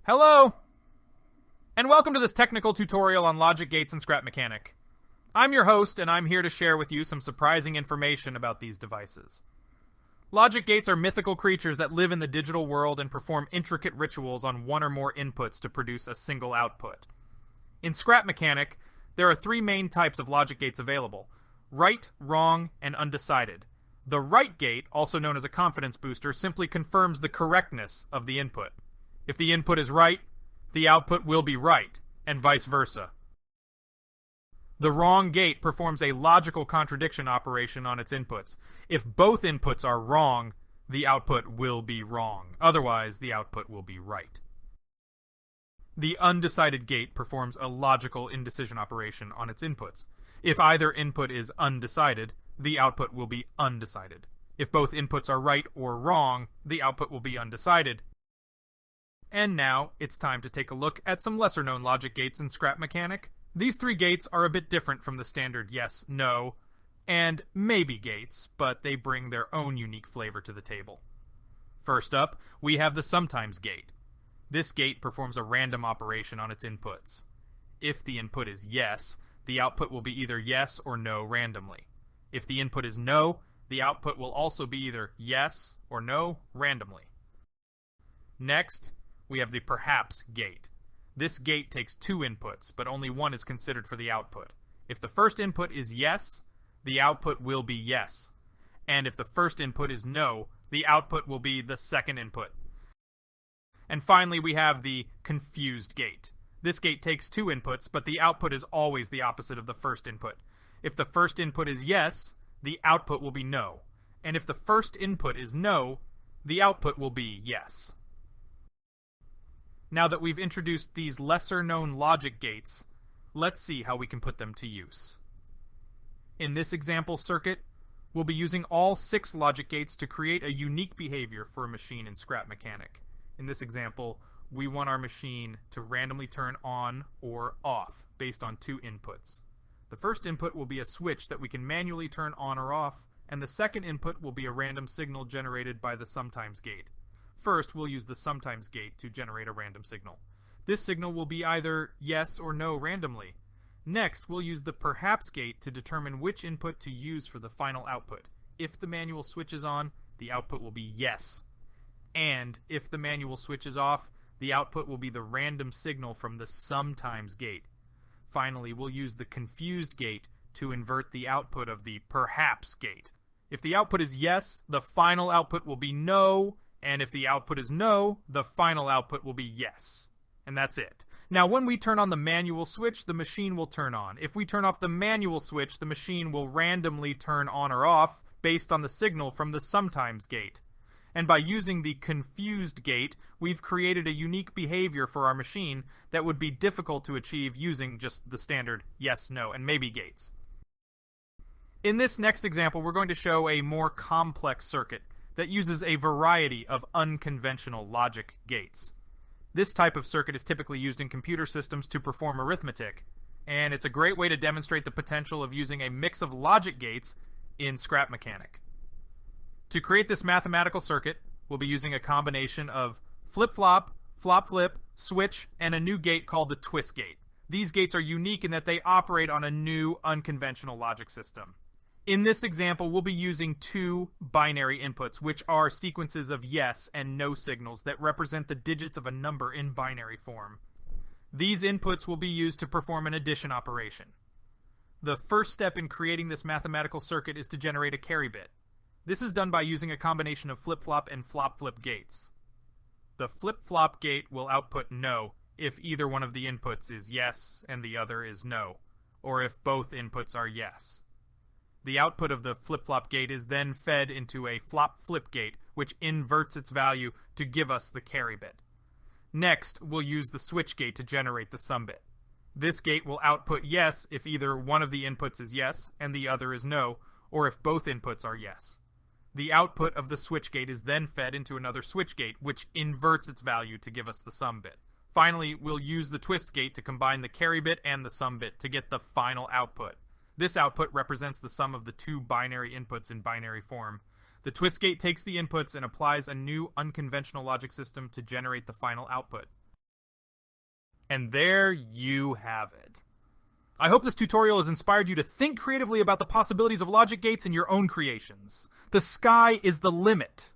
Hello, and welcome to this technical tutorial on logic gates and scrap mechanic. I'm your host, and I'm here to share with you some surprising information about these devices. Logic gates are mythical creatures that live in the digital world and perform intricate rituals on one or more inputs to produce a single output. In scrap mechanic, there are three main types of logic gates available: right, wrong, and undecided. The right gate, also known as a confidence booster, simply confirms the correctness of the input. If the input is right, the output will be right, and vice versa. The wrong gate performs a logical contradiction operation on its inputs. If both inputs are wrong, the output will be wrong. Otherwise, the output will be right. The undecided gate performs a logical indecision operation on its inputs. If either input is undecided, the output will be undecided. If both inputs are right or wrong, the output will be undecided. And now, it's time to take a look at some lesser-known logic gates in scrap mechanic. These three gates are a bit different from the standard yes, no, and maybe gates, but they bring their own unique flavor to the table. First up, we have the sometimes gate. This gate performs a random operation on its inputs. If the input is yes, the output will be either yes or no randomly. If the input is no, the output will also be either yes or no randomly. Next, we have the perhaps gate. This gate takes two inputs, but only one is considered for the output. If the first input is yes, the output will be yes. And if the first input is no, the output will be the second input. And finally, we have the confused gate. This gate takes two inputs, but the output is always the opposite of the first input. If the first input is yes, the output will be no. And if the first input is no, the output will be yes. Now that we've introduced these lesser-known logic gates, let's see how we can put them to use. In this example circuit, we'll be using all 6 logic gates to create a unique behavior for a machine in scrap mechanic. In this example, we want our machine to randomly turn on or off based on 2 inputs. The first input will be a switch that we can manually turn on or off, and the second input will be a random signal generated by the sometimes gate. First, we'll use the sometimes gate to generate a random signal. This signal will be either yes or no randomly. Next, we'll use the perhaps gate to determine which input to use for the final output. If the manual switch is on, the output will be yes. And if the manual switch is off, the output will be the random signal from the sometimes gate. Finally, we'll use the confused gate to invert the output of the perhaps gate. If the output is yes, the final output will be no. And if the output is no, the final output will be yes. And that's it. Now, when we turn on the manual switch, the machine will turn on. If we turn off the manual switch, the machine will randomly turn on or off based on the signal from the sometimes gate. And by using the confused gate, we've created a unique behavior for our machine that would be difficult to achieve using just the standard yes, no, and maybe gates. In this next example, we're going to show a more complex circuit that uses a variety of unconventional logic gates. This type of circuit is typically used in computer systems to perform arithmetic, and it's a great way to demonstrate the potential of using a mix of logic gates in scrap mechanic. To create this mathematical circuit, we'll be using a combination of flip-flop, flop-flip, switch, and a new gate called the twist gate. These gates are unique in that they operate on a new unconventional logic system. In this example, we'll be using 2 binary inputs, which are sequences of yes and no signals that represent the digits of a number in binary form. These inputs will be used to perform an addition operation. The first step in creating this mathematical circuit is to generate a carry bit. This is done by using a combination of flip-flop and flop-flip gates. The flip-flop gate will output no if either one of the inputs is yes and the other is no, or if both inputs are yes. The output of the flip-flop gate is then fed into a flop-flip gate, which inverts its value to give us the carry bit. Next, we'll use the switch gate to generate the sum bit. This gate will output yes if either one of the inputs is yes and the other is no, or if both inputs are yes. The output of the switch gate is then fed into another switch gate, which inverts its value to give us the sum bit. Finally, we'll use the twist gate to combine the carry bit and the sum bit to get the final output. This output represents the sum of the 2 binary inputs in binary form. The twist gate takes the inputs and applies a new unconventional logic system to generate the final output. And there you have it. I hope this tutorial has inspired you to think creatively about the possibilities of logic gates in your own creations. The sky is the limit.